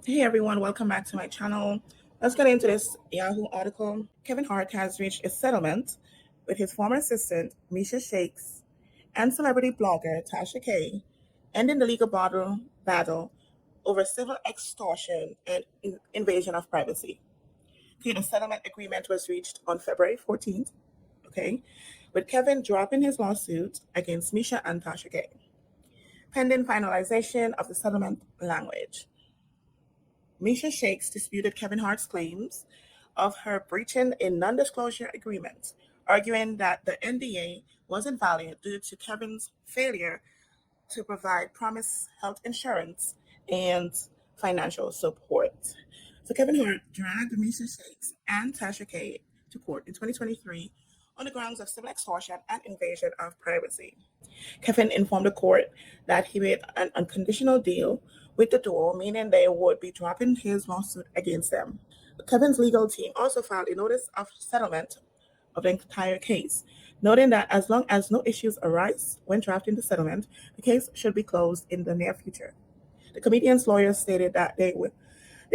Hey everyone, welcome back to my channel. Let's get into this Yahoo article. Kevin Hart has reached a settlement with his former assistant, Misha Shakes, and celebrity blogger Tasha K, ending the legal battle over civil extortion and invasion of privacy. Okay, the settlement agreement was reached on February 14th, okay, with Kevin dropping his lawsuit against Misha and Tasha K, pending finalization of the settlement language. Misha Shakes disputed Kevin Hart's claims of her breaching a non-disclosure agreement, arguing that the NDA was invalid due to Kevin's failure to provide promised health insurance and financial support. So Kevin Hart dragged Misha Shakes and Tasha K to court in 2023 on the grounds of civil extortion and invasion of privacy. Kevin informed the court that he made an unconditional deal with the duo, meaning they would be dropping his lawsuit against them. Kevin's legal team also filed a notice of settlement of the entire case, noting that as long as no issues arise when drafting the settlement, the case should be closed in the near future. The comedian's lawyers stated that they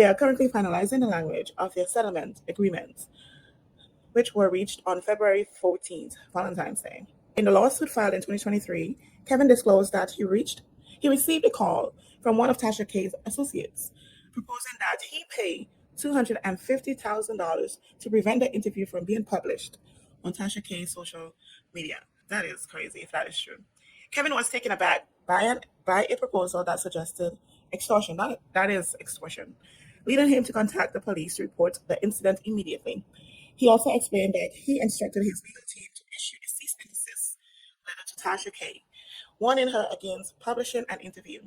are currently finalizing the language of their settlement agreements, which were reached on February 14th, Valentine's Day. In the lawsuit filed in 2023, Kevin disclosed that he received a call from one of Tasha K's associates proposing that he pay $250,000 to prevent the interview from being published on Tasha K's social media. That is crazy if that is true. Kevin was taken aback by a proposal that suggested extortion. That is extortion, leading him to contact the police to report the incident immediately. He also explained that he instructed his legal team to issue a cease and desist letter to Tasha K, warning her against publishing an interview.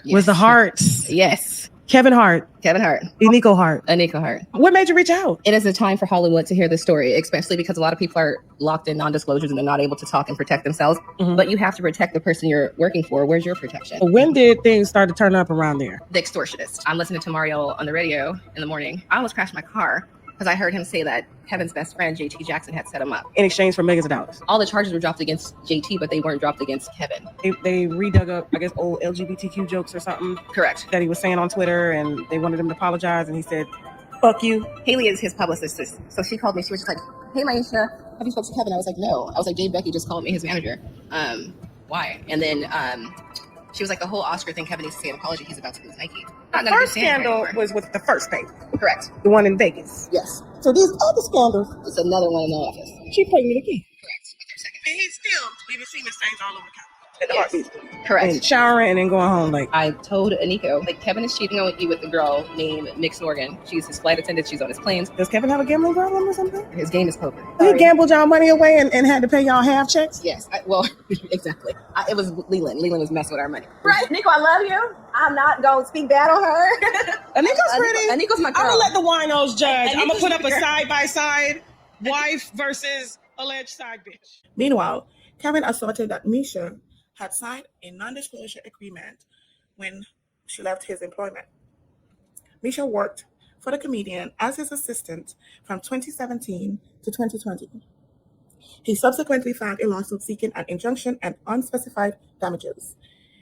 Was the Harts. Yes. Kevin Hart. Kevin Hart. Nico Hart. Nico Hart. What made you reach out? It is a time for Hollywood to hear the story, especially because a lot of people are locked in non-disclosures and they're not able to talk and protect themselves. Mhm. But you have to protect the person you're working for. Where's your protection? When did things start to turn up around there? The extortionist. I'm listening to Mario on the radio in the morning. I almost crashed my car because I heard him say that Kevin's best friend, JT Jackson, had set him up. In exchange for millions of dollars. All the charges were dropped against JT, but they weren't dropped against Kevin. They redug up, I guess, old LGBTQ jokes or something Correct. that he was saying on Twitter, and they wanted him to apologize, and he said, fuck you. Haley is his publicist. So she called me. She was just like, hey, Maisha, have you spoken to Kevin? I was like, no. I was like, Dave Becky just called me, his manager. Why? And then she was like, the whole Oscar thing, Kevin needs to say an apology. He's about to lose Nike. The first scandal was with the first paper. Correct. The one in Vegas. Yes. So these other scandals, It's another one in the office. she pregnant again. Correct. And he's still leaving seen mistakes all over the country. Correct. And showering and then going home like. I told Aniko, like, Kevin is cheating on you with a girl named Mix Morgan. She's his flight attendant. She's on his planes. Does Kevin have a gambling problem or something? His game is poker. He gambled y'all money away and had to pay y'all half checks? Yes. Well, exactly. It was Leland. Leland was messing with our money. Right, Nico, I love you. I'm not going to speak bad on her. Aniko's pretty. Aniko's my girl. I'm going to let the winos judge. I'm going to Aniko's put up my a girl. side-by-side wife versus alleged side bitch. Meanwhile, Kevin asserted that Misha had signed a non-disclosure agreement when she left his employment. Misha worked for the comedian as his assistant from 2017 to 2020. He subsequently filed a lawsuit seeking an injunction and unspecified damages.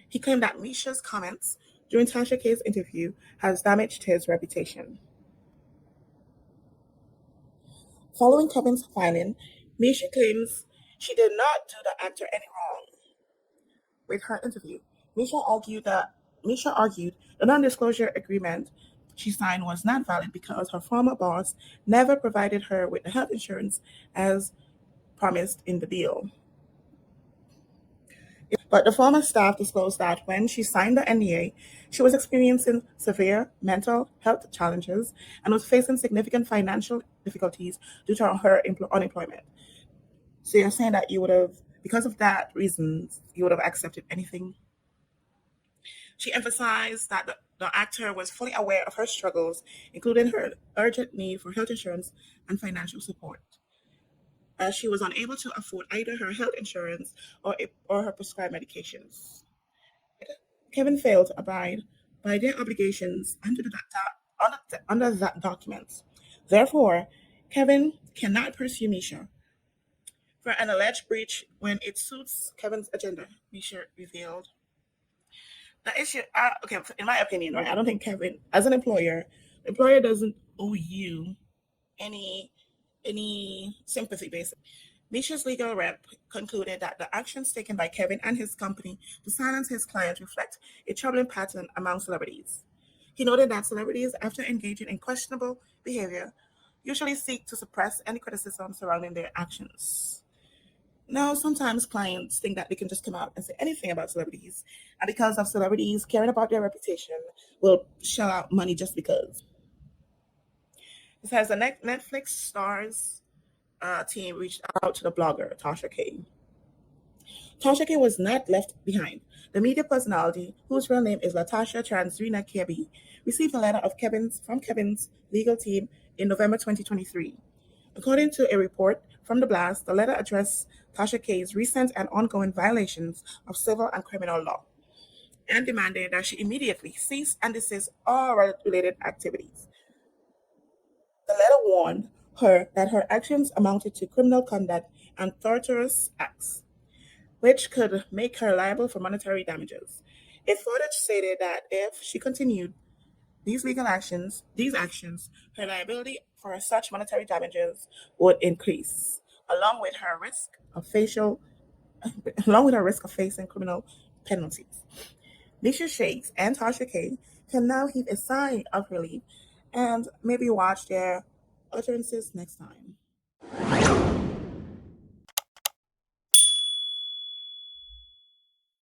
He claimed that Misha's comments during Tasha K's interview has damaged his reputation. Following Kevin's filing, Misha claims she did not do the actor any wrong with her interview. Misha argued the non-disclosure agreement she signed was not valid because her former boss never provided her with the health insurance as promised in the deal. But the former staff disclosed that when she signed the NDA, she was experiencing severe mental health challenges and was facing significant financial difficulties due to her unemployment. So you're saying that you would have, because of that reasons, you would have accepted anything? She emphasized that the actor was fully aware of her struggles, including her urgent need for health insurance and financial support, as she was unable to afford either her health insurance or her prescribed medications. Kevin failed to abide by their obligations under that document. Therefore, Kevin cannot pursue Misha for an alleged breach when it suits Kevin's agenda, Misha revealed. The issue, okay, in my opinion, right? I don't think Kevin, as an employer, the employer doesn't owe you any sympathy, basically. Misha's legal rep concluded that the actions taken by Kevin and his company to silence his client reflect a troubling pattern among celebrities. He noted that celebrities, after engaging in questionable behavior, usually seek to suppress any criticism surrounding their actions. Now, sometimes clients think that they can just come out and say anything about celebrities, and because of celebrities caring about their reputation, will shell out money just because. It says the Netflix stars team reached out to the blogger Tasha K. Tasha K was not left behind. The media personality, whose real name is Latasha Transrina Kirby, received a letter from Kevin's legal team in November 2023. According to a report from The Blast, the letter addressed Tasha K's recent and ongoing violations of civil and criminal law and demanded that she immediately cease and desist all related activities. The letter warned her that her actions amounted to criminal conduct and torturous acts, which could make her liable for monetary damages. It further stated that if she continued these actions, her liability for such monetary damages would increase, along with her risk of facial, along with her risk of facing criminal penalties. Nisha Shakes and Tasha K can now heave a sigh of relief and maybe watch their utterances next time.